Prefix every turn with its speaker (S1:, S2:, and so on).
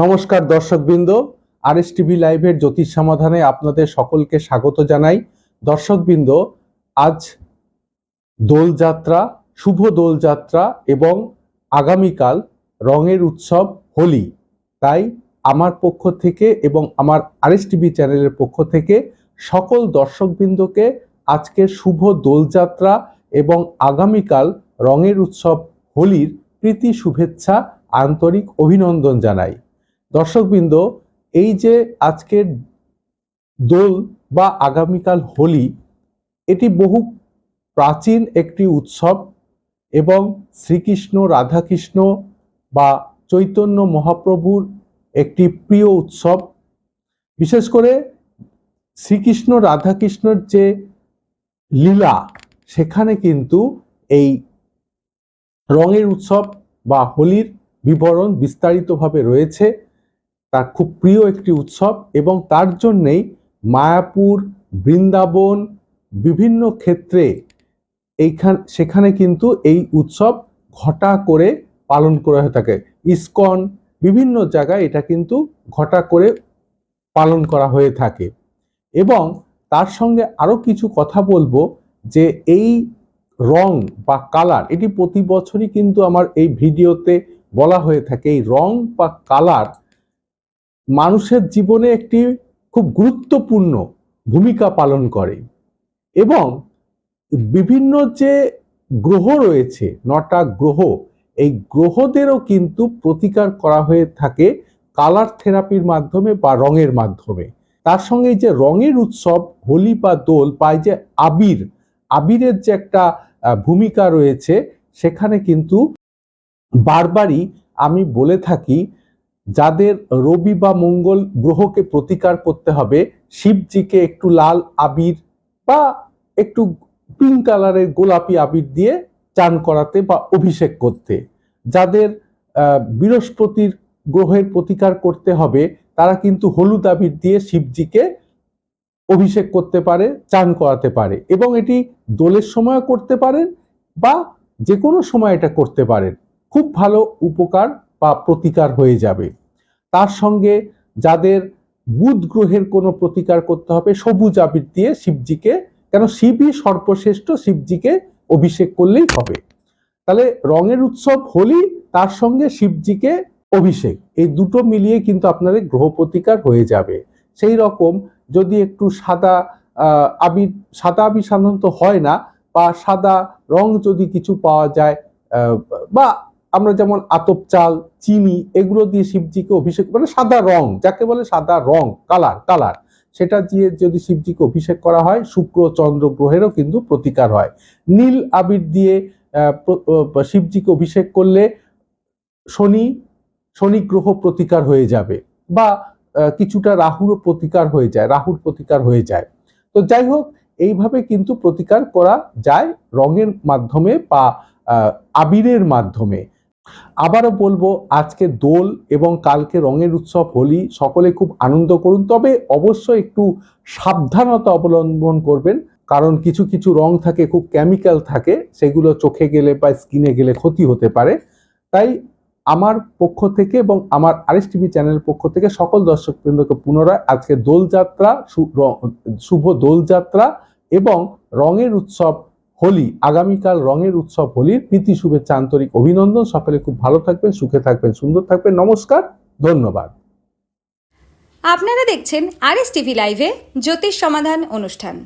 S1: নমস্কার দর্শকবৃন্দ, RS TV লাইভের জ্যোতিষ সমাধানে আপনাদের সকলকে স্বাগত জানাই। দর্শকবৃন্দ, আজ দোলযাত্রা, শুভ দোলযাত্রা এবং আগামীকাল রঙের উৎসব হোলি। তাই আমার পক্ষ থেকে এবং আমার আরএস টিভি চ্যানেলের পক্ষ থেকে সকল দর্শকবৃন্দকে আজকের শুভ দোলযাত্রা এবং আগামীকাল রঙের উৎসব হোলির প্রীতি শুভেচ্ছা, আন্তরিক অভিনন্দন জানাই। দর্শকবৃন্দ, এই যে আজকের দোল বা আগামীকাল হোলি, এটি বহু প্রাচীন একটি উৎসব এবং শ্রীকৃষ্ণ, রাধাকৃষ্ণ বা চৈতন্য মহাপ্রভুর একটি প্রিয় উৎসব। বিশেষ করে শ্রীকৃষ্ণ রাধাকৃষ্ণর যে লীলা, সেখানে কিন্তু এই রঙের উৎসব বা হোলির বিবরণ বিস্তারিতভাবে রয়েছে। তার খুব প্রিয় একটি উৎসব এবং তার জন্যেই মায়াপুর, বৃন্দাবন বিভিন্ন ক্ষেত্রে সেখানে কিন্তু এই উৎসব ঘটা করে পালন করা হয়ে থাকে। ইসকন বিভিন্ন জায়গায় এটা কিন্তু ঘটা করে পালন করা হয়ে থাকে। এবং তার সঙ্গে আরো কিছু কথা বলবো যে এই রং বা কালার, এটি প্রতি বছরই কিন্তু আমার এই ভিডিওতে বলা হয়ে থাকে। এই রং বা কালার মানুষের জীবনে একটি খুব গুরুত্বপূর্ণ ভূমিকা পালন করে এবং বিভিন্ন যে গ্রহ রয়েছে, 9টা গ্রহ, এই গ্রহদেরও কিন্তু প্রতিকার করা হয়ে থাকে কালার থেরাপির মাধ্যমে বা রঙের মাধ্যমে। তার সঙ্গে যে রঙের উৎসব হোলি বা দোল পায়, যে আবিরের যে একটা ভূমিকা রয়েছে, সেখানে কিন্তু বারবারই আমি বলে থাকি যাদের রবি বা মঙ্গল গ্রহকে প্রতিকার করতে হবে, শিবজিকে একটু লাল আবির বা একটু পিঙ্ক কালারের গোলাপি আবির দিয়ে চান করাতে বা অভিষেক করতে। যাদের বৃহস্পতির গ্রহের প্রতিকার করতে হবে, তারা কিন্তু হলুদ আবির দিয়ে শিবজিকে অভিষেক করতে পারে, চান করাতে পারে এবং এটি দোলের সময় করতে পারেন বা যে কোনো সময় এটা করতে পারেন। খুব ভালো উপকার বা প্রতিকার হয়ে যাবে। তার সঙ্গে যাদের বুধ গ্রহের কোনো প্রতিকার করতে হবে, সবুজ আবির দিয়ে শিবজিকে, কেন শিবই সর্বশ্রেষ্ঠ, শিবজিকে অভিষেক করলেই হবে। তাহলে রঙের উৎসব হোলি, তার সঙ্গে শিবজিকে অভিষেক, এই দুটো মিলিয়ে কিন্তু আপনাদের গ্রহ প্রতিকার হয়ে যাবে। সেই রকম যদি একটু সাদা আবির সাধারণত হয় না, বা সাদা রং যদি কিছু পাওয়া যায়, বা আমরা যেমন আতপ চাল, চিনি, এগুলো দিয়ে শিবজিকে অভিষেক, মানে সাদা রং যাকে বলে সাদা রং, কালার, সেটা দিয়ে যদি শিবজিকে অভিষেক করা হয়, শুক্র চন্দ্র গ্রহেরও কিন্তু প্রতিকার হয়। নীল আবির দিয়ে শিবজিকে অভিষেক করলে শনি গ্রহ প্রতিকার হয়ে যাবে বা কিছুটা রাহুর প্রতিকার হয়ে যায়। তো যাই হোক, এইভাবে কিন্তু প্রতিকার করা যায় রঙের মাধ্যমে বা আবিরের মাধ্যমে। আবারও বলবো, আজকে দোল এবং কালকে রঙের উৎসব হোলি, সকলে খুব আনন্দ করুন, তবে অবশ্যই একটু সাবধানতা অবলম্বন করবেন, কারণ কিছু কিছু রং থাকে, খুব কেমিক্যাল থাকে, সেগুলো চোখে গেলে বা স্কিনে গেলে ক্ষতি হতে পারে। তাই আমার পক্ষ থেকে এবং আমার আরএস টিভি চ্যানেলের পক্ষ থেকে সকল দর্শকবৃন্দকে পুনরায় আজকে দোলযাত্রা, শুভ দোলযাত্রা এবং রঙের উৎসব হোলি, আগামীকাল রঙের উৎসব হোলির প্রীতি শুভেচ্ছা, আন্তরিক অভিনন্দন। সকলে খুব ভালো থাকবেন, সুখে থাকবেন, সুন্দর থাকবেন। নমস্কার, ধন্যবাদ।
S2: আপনারা দেখছেন আরএস টিভি লাইভে জ্যোতিষ সমাধান অনুষ্ঠান।